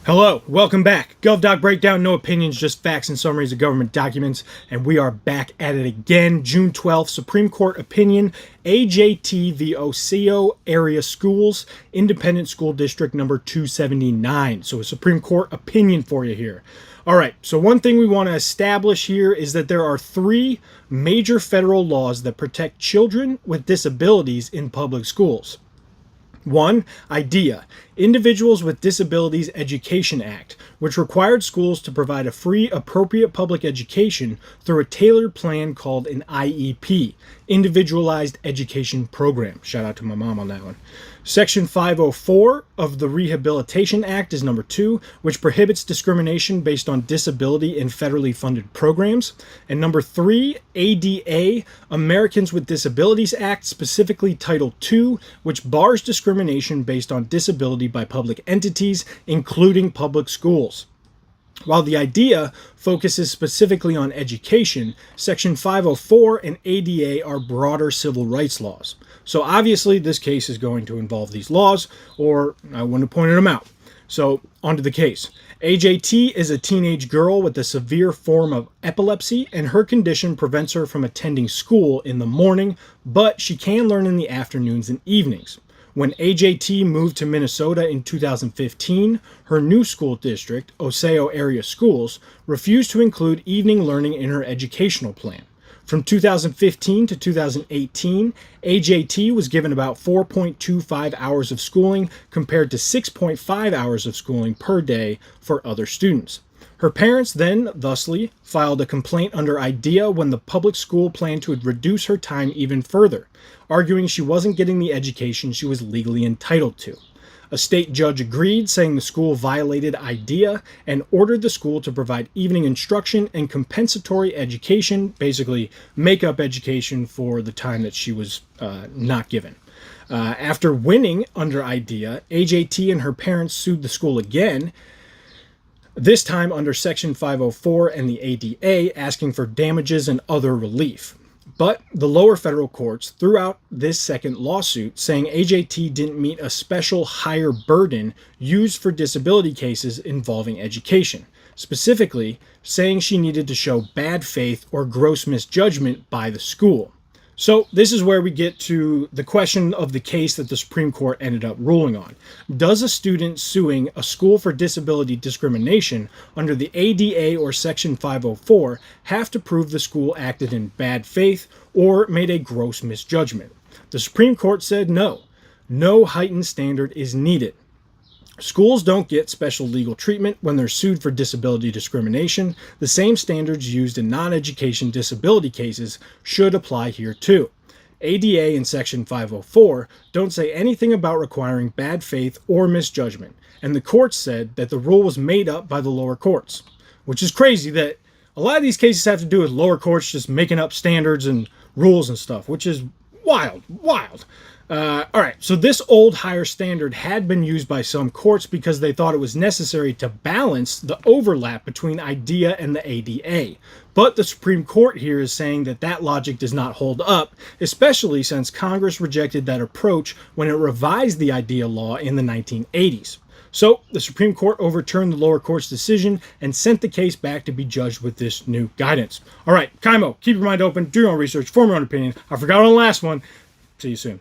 Hello, welcome back. GovDoc Breakdown, no opinions, just facts and summaries of government documents. And we are back at it again. June 12th, Supreme Court opinion, A.J.T. v. Osseo Area Schools, Independent School District number 279. So a Supreme Court opinion for you here. All right, so one thing we want to establish here is that there are three major federal laws that protect children with disabilities in public schools. 1. IDEA, Individuals with Disabilities Education Act, which required schools to provide a free, appropriate public education through a tailored plan called an IEP, Individualized Education Program. Shout out to my mom on that one. Section 504 of the Rehabilitation Act is number 2, which prohibits discrimination based on disability in federally funded programs. And number 3, ADA, Americans with Disabilities Act, specifically Title II, which bars discrimination based on disability by public entities, including public schools. While the IDEA focuses specifically on education, Section 504 and ADA are broader civil rights laws. So obviously this case is going to involve these laws, or I wouldn't have pointed them out. So onto the case. A.J.T. is a teenage girl with a severe form of epilepsy, and her condition prevents her from attending school in the morning, but she can learn in the afternoons and evenings. When A.J.T. moved to Minnesota in 2015, her new school district, Osseo Area Schools, refused to include evening learning in her educational plan. From 2015 to 2018, A.J.T. was given about 4.25 hours of schooling compared to 6.5 hours of schooling per day for other students. Her parents then, thusly, filed a complaint under IDEA when the public school planned to reduce her time even further, arguing she wasn't getting the education she was legally entitled to. A state judge agreed, saying the school violated IDEA and ordered the school to provide evening instruction and compensatory education, basically make-up education for the time that she was not given. After winning under IDEA, A.J.T. and her parents sued the school again, this time under Section 504 and the ADA, asking for damages and other relief. But the lower federal courts threw out this second lawsuit, saying A.J.T. didn't meet a special higher burden used for disability cases involving education, specifically saying she needed to show bad faith or gross misjudgment by the school. So this is where we get to the question of the case that the Supreme Court ended up ruling on. Does a student suing a school for disability discrimination under the ADA or Section 504 have to prove the school acted in bad faith or made a gross misjudgment? The Supreme Court said no. No heightened standard is needed. Schools don't get special legal treatment when they're sued for disability discrimination. The same standards used in non-education disability cases should apply here too. ADA and Section 504 don't say anything about requiring bad faith or misjudgment, and the courts said that the rule was made up by the lower courts, which is crazy that a lot of these cases have to do with lower courts just making up standards and rules and stuff, which is wild. All right, so this old higher standard had been used by some courts because they thought it was necessary to balance the overlap between IDEA and the ADA. But the Supreme Court here is saying that that logic does not hold up, especially since Congress rejected that approach when it revised the IDEA law in the 1980s. So the Supreme Court overturned the lower court's decision and sent the case back to be judged with this new guidance. All right, Kaimo, keep your mind open, do your own research, form your own opinion. I forgot on the last one. See you soon.